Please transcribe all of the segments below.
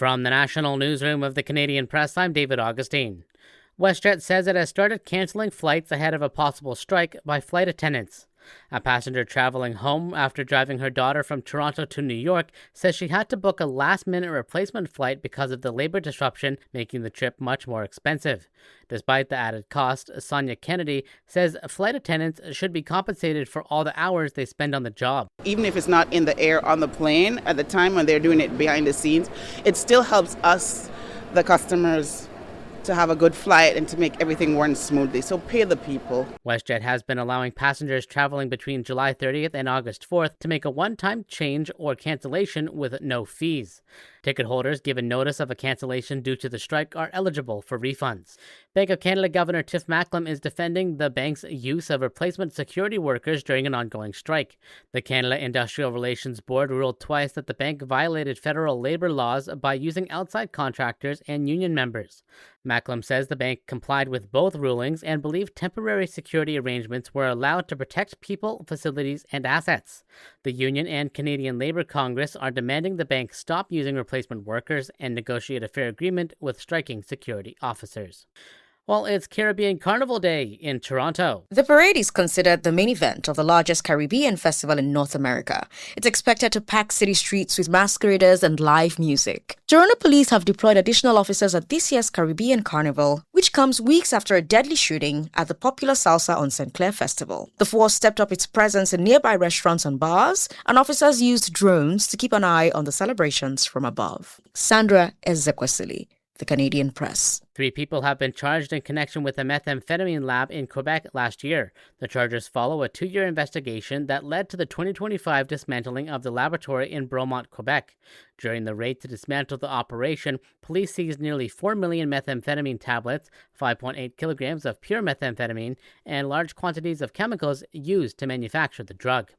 From the National Newsroom of the Canadian Press, I'm David Augustine. WestJet says it has started canceling flights ahead of a possible strike by flight attendants. A passenger traveling home after driving her daughter from Toronto to New York says she had to book a last-minute replacement flight because of the labor disruption, making the trip much more expensive. Despite the added cost, Sonia Kennedy says flight attendants should be compensated for all the hours they spend on the job. Even if it's not in the air on the plane, at the time when they're doing it behind the scenes, it still helps us, the customers, to have a good flight and to make everything run smoothly. So pay the people. WestJet has been allowing passengers traveling between July 30th and August 4th to make a one-time change or cancellation with no fees. Ticket holders given notice of a cancellation due to the strike are eligible for refunds. Bank of Canada Governor Tanmaxxing is defending the bank's use of replacement security workers during an ongoing strike. The Canada Industrial Relations Board ruled twice that the bank violated federal labor laws by using outside contractors and union members. Macklem says the bank complied with both rulings and believed temporary security arrangements were allowed to protect people, facilities, and assets. The union and Canadian Labour Congress are demanding the bank stop using replacement workers and negotiate a fair agreement with striking security officers. Well, it's Caribbean Carnival Day in Toronto. The parade is considered the main event of the largest Caribbean festival in North America. It's expected to pack city streets with masqueraders and live music. Toronto police have deployed additional officers at this year's Caribbean Carnival, which comes weeks after a deadly shooting at the popular Salsa on St. Clair Festival. The force stepped up its presence in nearby restaurants and bars, and officers used drones to keep an eye on the celebrations from above. Sandra Ezekwesili, The Canadian Press. 3 people have been charged in connection with a methamphetamine lab in Quebec last year. The charges follow a 2-year investigation that led to the 2025 dismantling of the laboratory in Bromont, Quebec. During the raid to dismantle the operation, police seized nearly 4 million methamphetamine tablets, 5.8 kilograms of pure methamphetamine, and large quantities of chemicals used to manufacture the drug.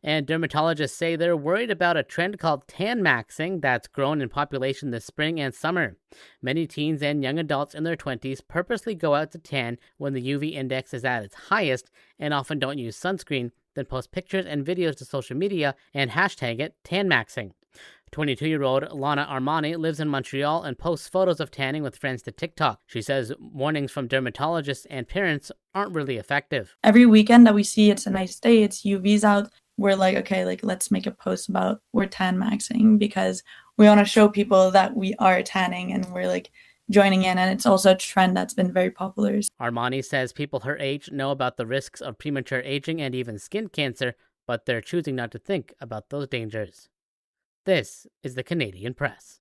And dermatologists say they're worried about a trend called Tanmaxxing that's grown in population this spring and summer. Many teens and young adults in their 20s purposely go out to tan when the UV index is at its highest and often don't use sunscreen, then post pictures and videos to social media and hashtag it Tanmaxxing. 22-year-old Lana Armani lives in Montreal and posts photos of tanning with friends to TikTok. She says warnings from dermatologists and parents aren't really effective. Every weekend that we see it's a nice day, it's UV's out, we're like, okay, let's make a post about we're Tanmaxxing because we want to show people that we are tanning and we're joining in, and it's also a trend that's been very popular. Armani says people her age know about the risks of premature aging and even skin cancer, but they're choosing not to think about those dangers. This is the Canadian Press.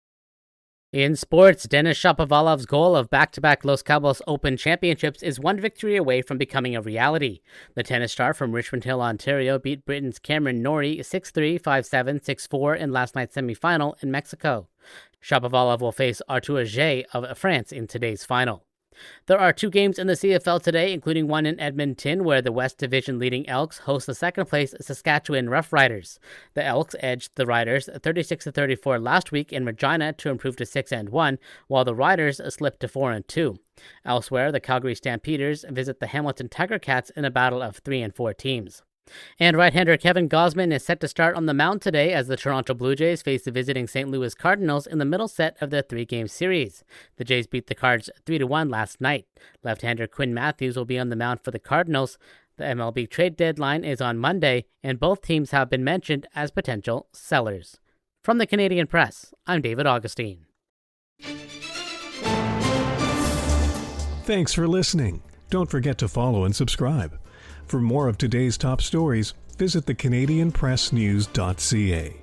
In sports, Denis Shapovalov's goal of back-to-back Los Cabos Open Championships is one victory away from becoming a reality. The tennis star from Richmond Hill, Ontario, beat Britain's Cameron Norrie 6-3, 5-7, 6-4 in last night's semifinal in Mexico. Shapovalov will face Arthur Ajay of France in today's final. There are 2 games in the CFL today, including one in Edmonton, where the West Division leading Elks host the second-place Saskatchewan Roughriders. The Elks edged the Riders 36-34 last week in Regina to improve to 6-1, while the Riders slipped to 4-2. Elsewhere, the Calgary Stampeders visit the Hamilton Tiger Cats in a battle of 3 and 4 teams. And right-hander Kevin Gausman is set to start on the mound today as the Toronto Blue Jays face the visiting St. Louis Cardinals in the middle set of their 3-game series. The Jays beat the Cards 3-1 last night. Left-hander Quinn Matthews will be on the mound for the Cardinals. The MLB trade deadline is on Monday, and both teams have been mentioned as potential sellers. From the Canadian Press, I'm David Augustine. Thanks for listening. Don't forget to follow and subscribe. For more of today's top stories, visit thecanadianpressnews.ca.